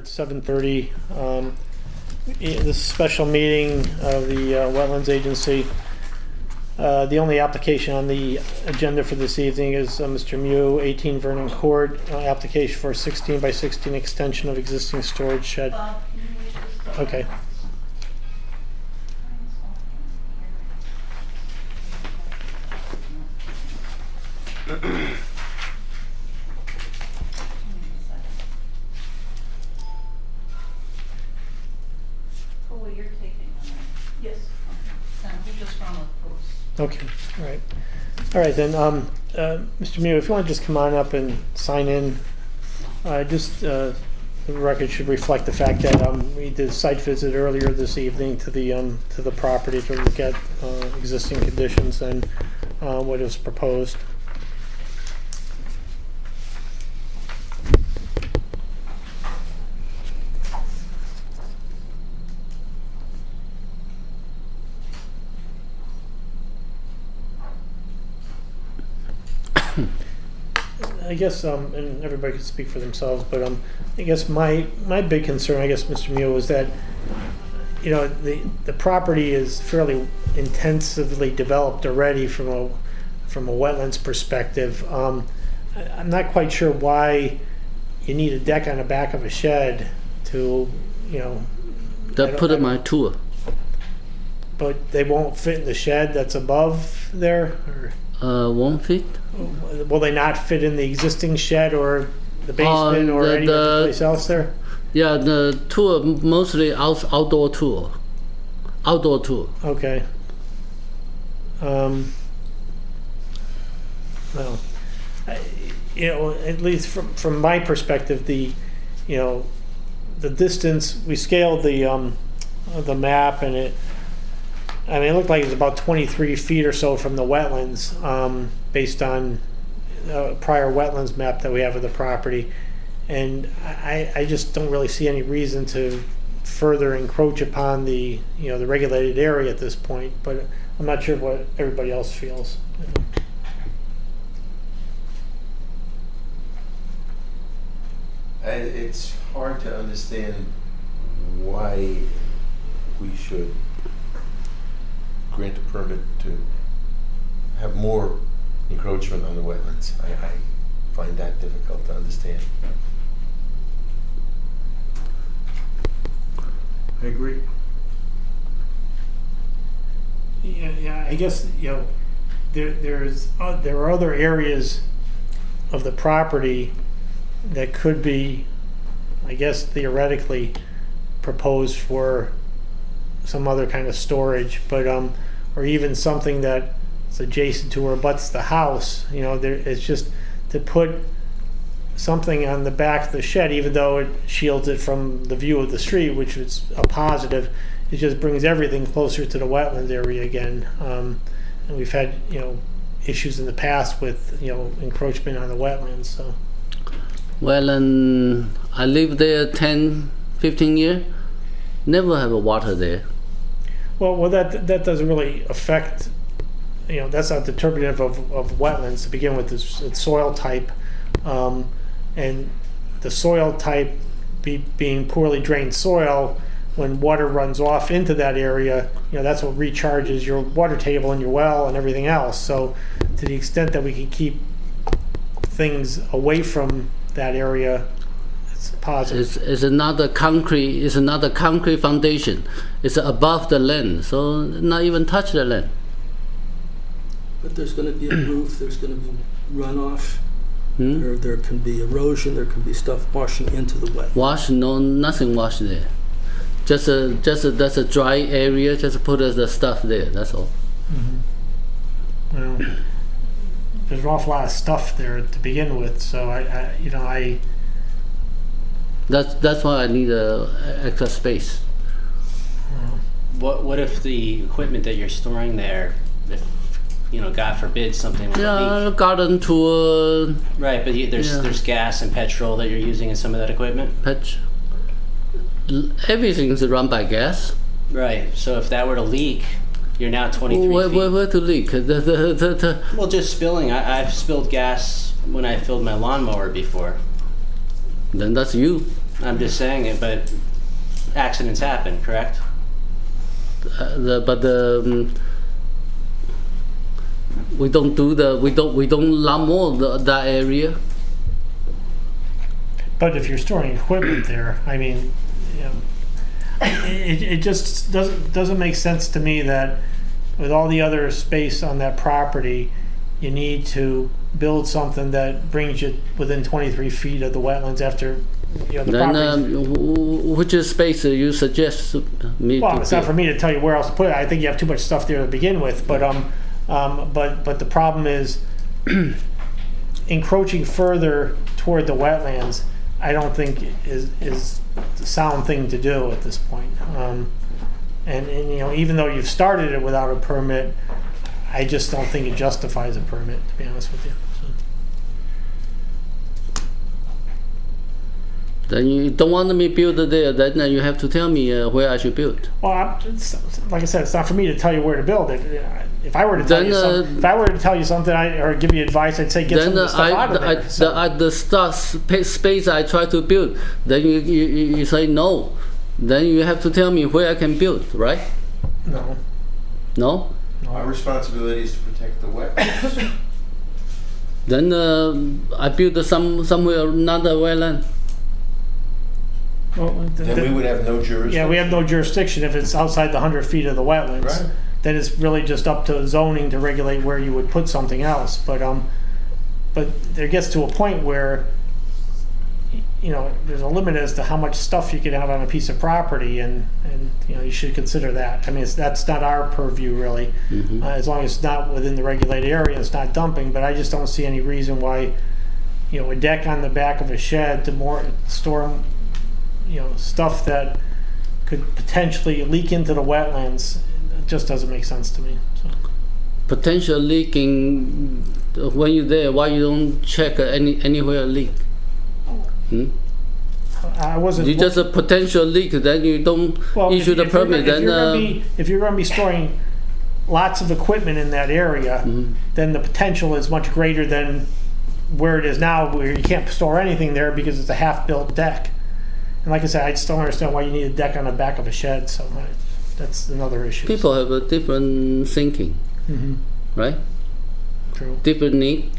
at 7:30. This is a special meeting of the Wetlands Agency. The only application on the agenda for this evening is Mr. Mew, 18 Vernon Court, application for a 16 by 16 extension of existing storage shed. Okay. Okay, all right. All right, then, Mr. Mew, if you want to just come on up and sign in. The record should reflect the fact that we did a site visit earlier this evening to the property to look at existing conditions and what is proposed. I guess, and everybody can speak for themselves, but I guess my big concern, I guess, Mr. Mew, is that, you know, the property is fairly intensively developed already from a wetlands perspective. I'm not quite sure why you need a deck on the back of a shed to, you know. That put in my tour. But they won't fit in the shed that's above there? Or? Won't fit? Will they not fit in the existing shed or the basement or any place else there? Yeah, the tour mostly outdoor tour. Outdoor tour. Okay. Well, you know, at least from my perspective, the distance, we scaled the map, and it looked like it was about 23 feet or so from the wetlands, based on a prior wetlands map that we have of the property. And I just don't really see any reason to further encroach upon the regulated area at this point, but I'm not sure what everybody else feels. It's hard to understand why we should grant a permit to have more encroachment on the wetlands. I find that difficult to understand. I agree. Yeah. I guess there are other areas of the property that could be, I guess, theoretically proposed for some other kind of storage, but or even something that's adjacent to or abuts the house. You know, it's just to put something on the back of the shed, even though it shields it from the view of the street, which is a positive. It just brings everything closer to the wetlands area again. And we've had issues in the past with encroachment on the wetlands. So. Well, I lived there 10, 15 years. Never have water there. Well, that doesn't really affect. That's not determinative of wetlands to begin with. It's soil type, and the soil type being poorly drained soil. When water runs off into that area, that's what recharges your water table and your well and everything else. So, to the extent that we can keep things away from that area, it's positive. It's another concrete foundation. It's above the land, so not even touch the land. But there's going to be a roof. There's going to be runoff. There can be erosion. There can be stuff washing into the wet. Nothing wash there. Just that's a dry area. Just put the stuff there. That's all. Mm-hmm. Well, there's an awful lot of stuff there to begin with, so I. That's why I need extra space. What if the equipment that you're storing there, if God forbid something like a leak? Garden tool. Right, but there's gas and petrol that you're using in some of that equipment. Everything's run by gas. Right. So if that were to leak, you're now 23 feet. Where to leak? Well, just spilling. I've spilled gas when I filled my lawnmower before. Then that's you. I'm just saying it, but accidents happen, correct? We don't do we don't lawnmower that area. But if you're storing equipment there, I mean, you know, it just doesn't make sense to me that with all the other space on that property, you need to build something that brings you within 23 feet of the wetlands after, you know, the property. Which space you suggest me Well, to it's not build? for me to tell you where else to put it. I think you have too much stuff there to begin with. But but the problem is encroaching further toward the wetlands. I don't think is the sound thing to do at this point. And you know, even though you've started it without a permit, I just don't think it justifies a permit, to be honest with you. Then you don't want me build there. Then you have to tell me where I should build. Well, like I said, it's not for me to tell you where to build it. If I were to tell you something, or give you advice, I'd say get some of the stuff out of there. At the start space I try to build, then you say no. Then you have to tell me where I can build, right? No. No? Our responsibility is to protect the wetlands. Then I build somewhere another wetland. Well, Then we would have no jurisdiction. yeah, we have no jurisdiction if it's outside the 100 feet of the wetlands. Right. Then it's really just up to zoning to regulate where you would put something else. But there gets to a point where, you know, there's a limit as to how much stuff you can have on a piece of property, and you know, you should consider that. I mean, that's not our purview really, as long as it's not within the regulated area, it's not dumping. But I just don't see any reason why, you know, a deck on the back of a shed to store, you know, stuff that could potentially leak into the wetlands, it just doesn't make sense to me. So. Potential leaking, when you're there, why you don't check anywhere leak? I wasn't. You just a potential leak, then you don't issue the permit. If you're going to be storing lots of equipment in that area, then the potential is much greater than where it is now, where you can't store anything there because it's a half-built deck. And like I said, I just don't understand why you need a deck on the back of a shed. So that's another issue. People have a different thinking, right? True. Different need.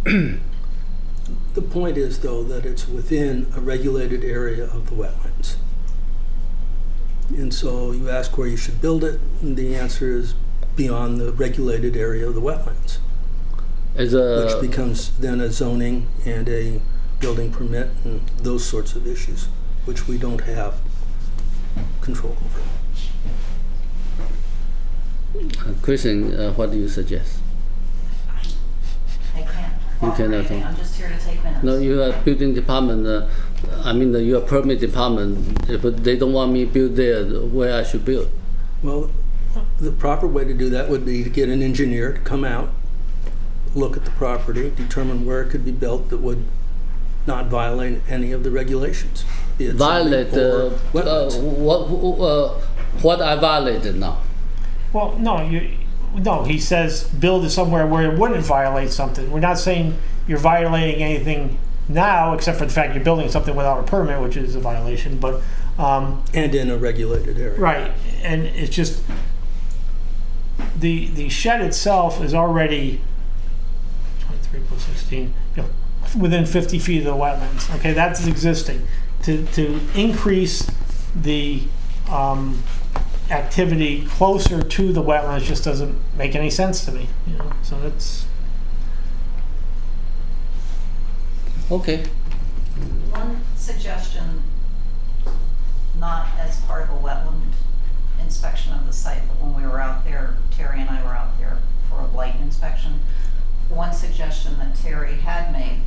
The point is, though, that it's within a regulated area of the wetlands. And so you ask where you should build it, and the answer is beyond the regulated area of the wetlands, which becomes then a zoning and a building permit and those sorts of issues, which we don't have control over. Kristen, what do you suggest? I can't. You cannot anything. I'm just here to take minutes. No, you are building department. You are permit department. If they don't want me build there, where I should build? Well, the proper way to do that would be to get an engineer to come out, look at the property, determine where it could be built that would not violate any of the regulations. Be it Violate zoning or wetlands. what I violated now? Well, no, he says build it somewhere where it wouldn't violate something. We're not saying you're violating anything now, except for the fact you're building something without a permit, which is a violation. But and in a regulated area. right, and it's just the shed itself is already 23 plus 16, you know, within 50 feet of the wetlands. Okay, that's existing. To increase the activity closer to the wetlands just doesn't make any sense to me. You know, so that's Okay. One suggestion, not as part of a wetland inspection of the site, but when we were out there, Terry and I were out there for a Blythe inspection. One suggestion that Terry had made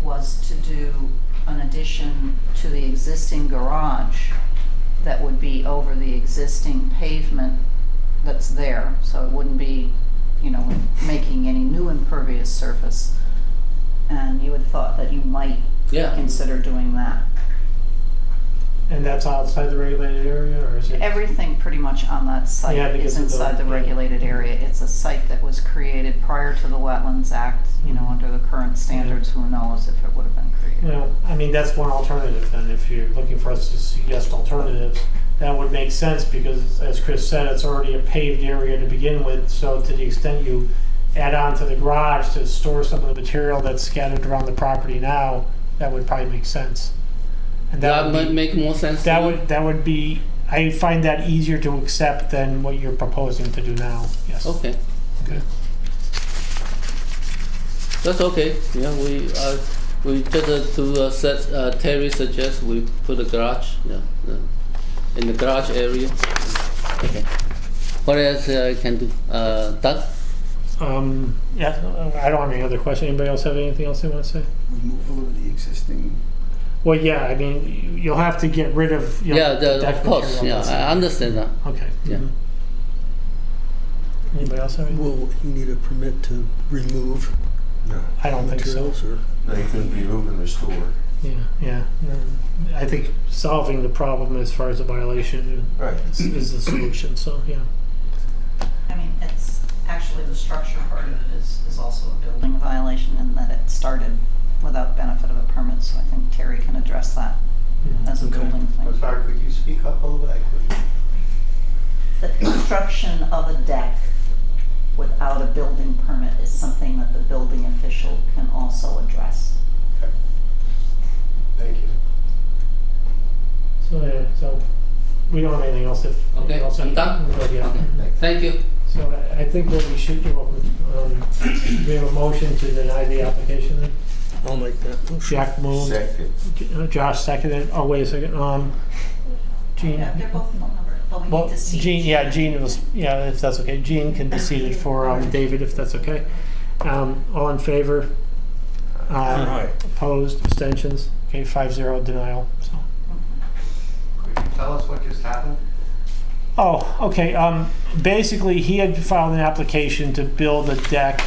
was to do an addition to the existing garage that would be over the existing pavement that's there, so it wouldn't be, you know, making any new impervious surface. And you had thought that you might consider doing that. and that's outside the regulated area, or is it? Everything pretty much on that site because is of inside the regulated area. It's a site that was created prior to the Wetlands Act, you know, under the current current standards, who knows if it would have been created. Well, I mean, that's one alternative then, if you're looking for us to suggest alternatives. That would make sense because, as Chris said, it's already a paved area to begin with, so to the extent you add on to the garage to store some of the material that's scattered around the property now, that would probably make sense. And That would might be, make more sense. to you? that would be, I find that easier to accept than what you're proposing to do now, yes. Okay. Okay. That's okay. Yeah, we just to set. Terry suggests we put a garage. Yeah, in the garage area. Okay. What else I can do? Doug? Yeah, I don't have any other questions. Anybody else have anything else they want to say? Removal of the existing. Well, yeah, I mean, you'll have to get rid of, you know, Yeah, the deck of course. material Yeah, that's- I understand that. Okay. Yeah. Mhm. Anybody else have anything? Will you need a permit to remove No, I don't think so. materials, or? no, you can remove and restore. Yeah. I think solving the problem as far as the violation Right. is the solution, so, yeah. I mean, it's, actually the structure part of it is also a building violation in that it started without benefit of a permit, so I think Terry can address that as a Okay. building I'm thing. sorry, could you speak up a little bit? The construction of a deck without a building permit is something that the building official can also address. Thank you. So we don't have anything else if. Okay, anything else I'm done? We're good, yeah. Okay. Thank you. So I think what we should do, we have a motion to deny the application then? I'll make that motion. Jack moved, Second. Josh seconded, oh, wait a second, Gene. Yeah, they're both numbered, but we Well, need to see. Gene, yeah, Gene was, yeah, if that's okay. Gene can be seated for David, if that's okay. All in favor? Aye. Opposed, abstentions? Okay, 5-0 denial, so. Could you tell us what just happened? Oh, okay, basically, he had filed an application to build a deck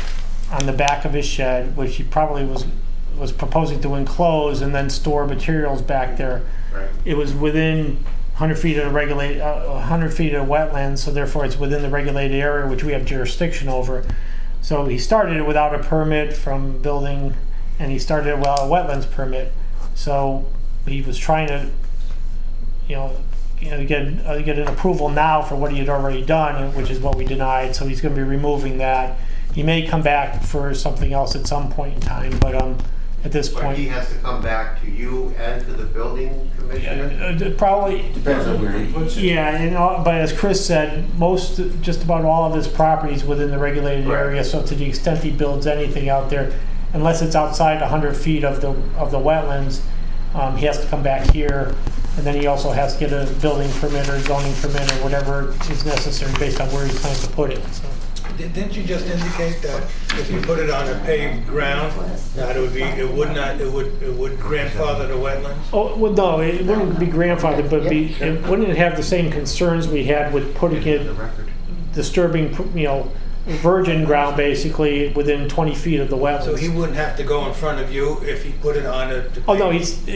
on the back of his shed, which he probably was proposing to enclose and then store materials back there. Right. It was within 100 feet of the 100 feet of wetlands, so therefore it's within the regulated area which we have jurisdiction over. So he started it without a permit from building, and he started it without a wetlands permit. So he was trying to, get an approval now for what he had already done, which is what we denied. So he's going to be removing that. He may come back for something else at some point in time, but at this But he point, has to come back to you and to the building commissioner? probably. Depends on where he puts it. Yeah, but as Chris said, just about all of his properties within the regulated Right. area. So to the extent he builds anything out there, unless it's outside 100 feet of the wetlands, he has to come back here, and then he also has to get a building permit or zoning permit or whatever is necessary based on where he plans to put it. So. Didn't you just indicate that if you put it on a paved ground, that it would grandfather the wetlands? Oh, well, no, it wouldn't be grandfathered, but it wouldn't have the same concerns we had with putting it, disturbing, virgin ground basically within 20 feet of the wetlands. So he wouldn't have to go in front of you if he put it on a... Oh, no, if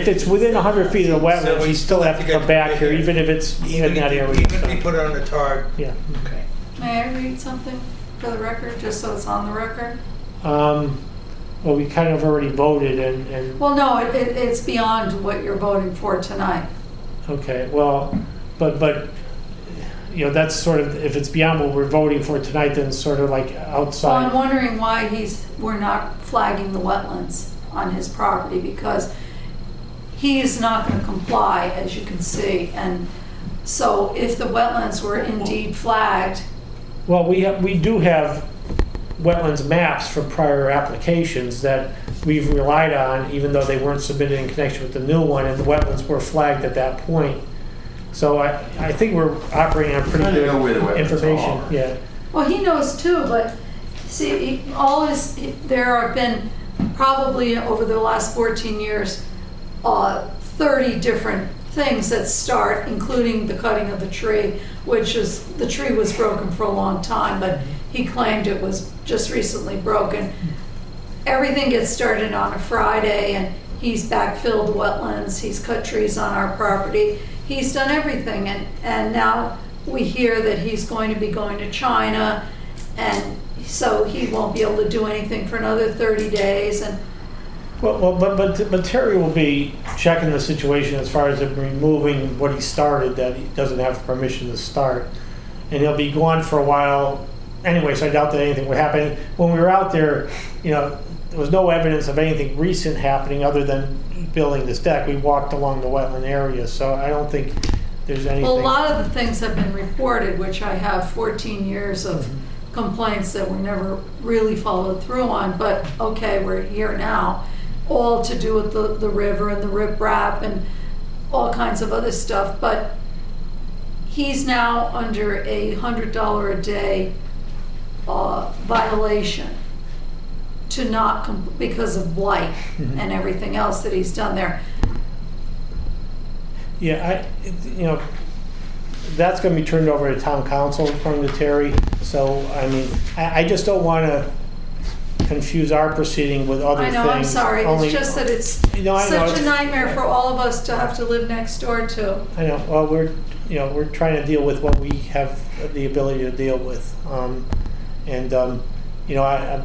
it's within 100 feet of the wetlands, you still have to come back here, even if it's in that area. Even if he put it on a tar... Yeah. Okay. May I read something for the record, just so it's on the record? Well, we kind of already voted and, Well, no, it's beyond what you're voting for tonight. okay, well, but, that's sort of, if it's beyond what we're voting for tonight, then it's sort of like So I'm outside. wondering why we're not flagging the wetlands on his property, because he's not going to comply, as you can see. And so if the wetlands were indeed flagged, Well, we do have wetlands maps from prior applications that we've relied on, even though they weren't submitted in connection with the new one, and the wetlands were flagged at that point. So I think we're operating on pretty Kinda good know where the wetlands information, are. yeah. well, he knows too, but see, there have been probably over the last 14 years, 30 different things that start, including the cutting of the tree, the tree was broken for a long time, but he claimed it was just recently broken. Everything gets started on a Friday, and he's backfilled wetlands, he's cut trees on our property, he's done everything, and now we hear that he's going to be going to China, and so he won't be able to do anything for another 30 days, and But Terry will be checking the situation as far as him removing what he started that he doesn't have permission to start. And he'll be gone for a while anyway, so I doubt that anything would happen. When we were out there, there was no evidence of anything recent happening other than building this deck. We walked along the wetland area, so I don't think there's anything. well, a lot of the things have been reported, which I have 14 years of complaints that were never really followed through on, but okay, we're here now. All to do with the river and the riprap and all kinds of other stuff, but he's now under a $100 a day violation to not, because of Blythe and everything else that he's done there. Yeah, that's gonna be turned over to town council according to Terry, so, I mean, I just don't wanna confuse our proceeding with other I things. know, I'm sorry, Only- it's just that it's I know, such a it's- nightmare for all of us to have to live next door to. I know, well, we're trying to deal with what we have the ability to deal with. I'm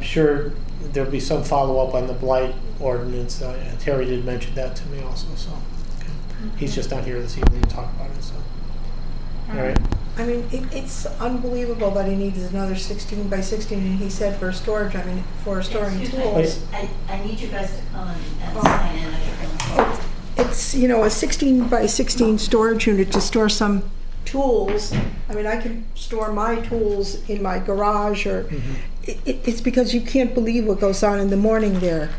sure there'll be some follow-up on the blight ordinance. Terry did mention that to me also, so. Okay. He's just not here this evening to talk about it, so. All right. I mean, it's unbelievable that he needs another 16 by 16, and he said for storage, I mean, for storing Excuse tools. me, I need you guys to come and sign in. It's, a 16 by 16 storage unit to store some tools. I mean, I can store my tools in my garage, or it's because you can't believe what goes on in the morning there.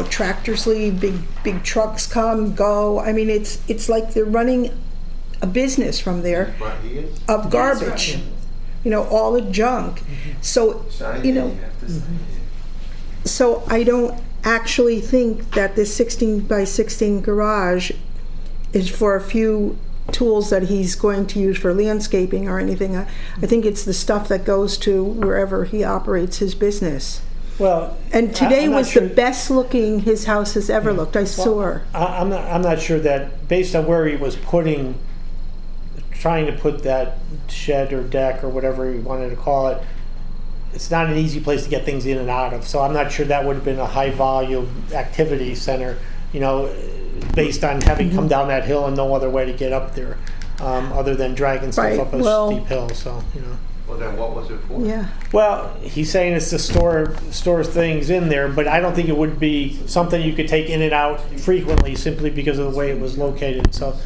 Tractors leave, big trucks come, go. I mean, it's like they're running a business from there of garbage, all the junk. So, so I don't actually think that this 16 by 16 garage is for a few tools that he's going to use for landscaping or anything. I think it's the stuff that goes to wherever he operates his business. Well, and today I'm not was sure. the best looking his house has ever looked. I saw. I'm not sure that based on where he was trying to put that shed or deck or whatever he wanted to call it, it's not an easy place to get things in and out of. So I'm not sure that would have been a high volume activity center, based on having come down that hill and no other way to get up there, other than dragging stuff up a steep hill. So Well, then what was it for? Yeah. Well, he's saying it's to store things in there, but I don't think it would be something you could take in and out frequently simply because of the way it was located. So,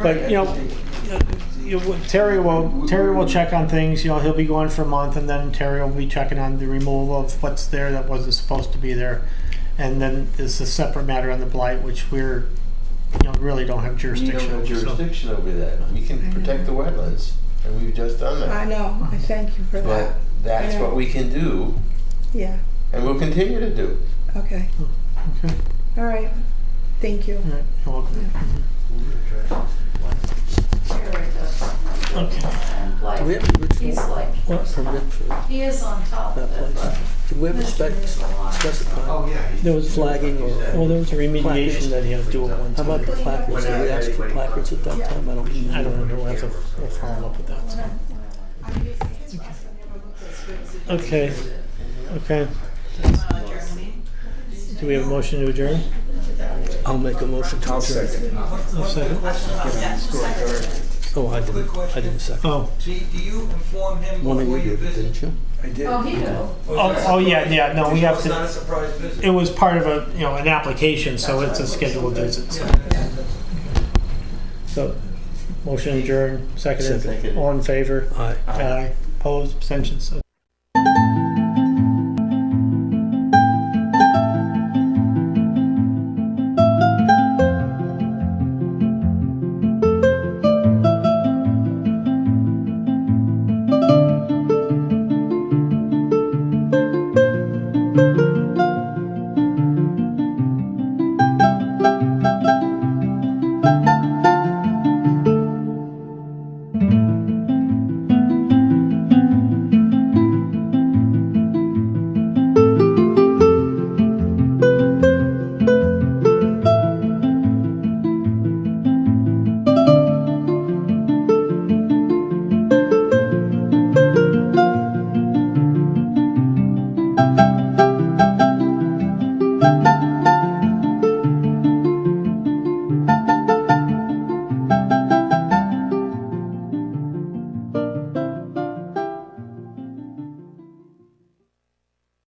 but Terry will check on things. He'll be gone for a month, and then Terry will be checking on the removal of what's there that wasn't supposed to be there. And then there's a separate matter on the blight, which we're really don't have We jurisdiction don't have over. jurisdiction over that. We can protect the wetlands, and we've just done that. I know. I thank you for But that. that's what we can do, Yeah. and we'll continue to do. Okay. Okay. All right. Thank you. All right. You're welcome. Okay. And like, Do we have a ritual he's like, permit for he is on top of that it, place? but Did we ever specify Oh, yeah. There was flagging or? Well, there was a remediation placards? that he had to do at one How time. about the placards? Did we ask for placards at that time? I don't remember. I don't know. We'll have to we'll follow up with that. So. Okay. Okay. Do we have a motion to adjourn? I'll make a motion to adjourn. I'll second. Oh, I didn't second. Oh. Do you inform him One of before you you did, visit? didn't you? I did. oh, he knew. Oh, yeah. No, we have It's not a to. surprise visit. It was part of an application, so it's a scheduled visit. So, motion adjourned. Seconded. Seconded. All in favor? Aye. Aye. Opposed? Abstentions?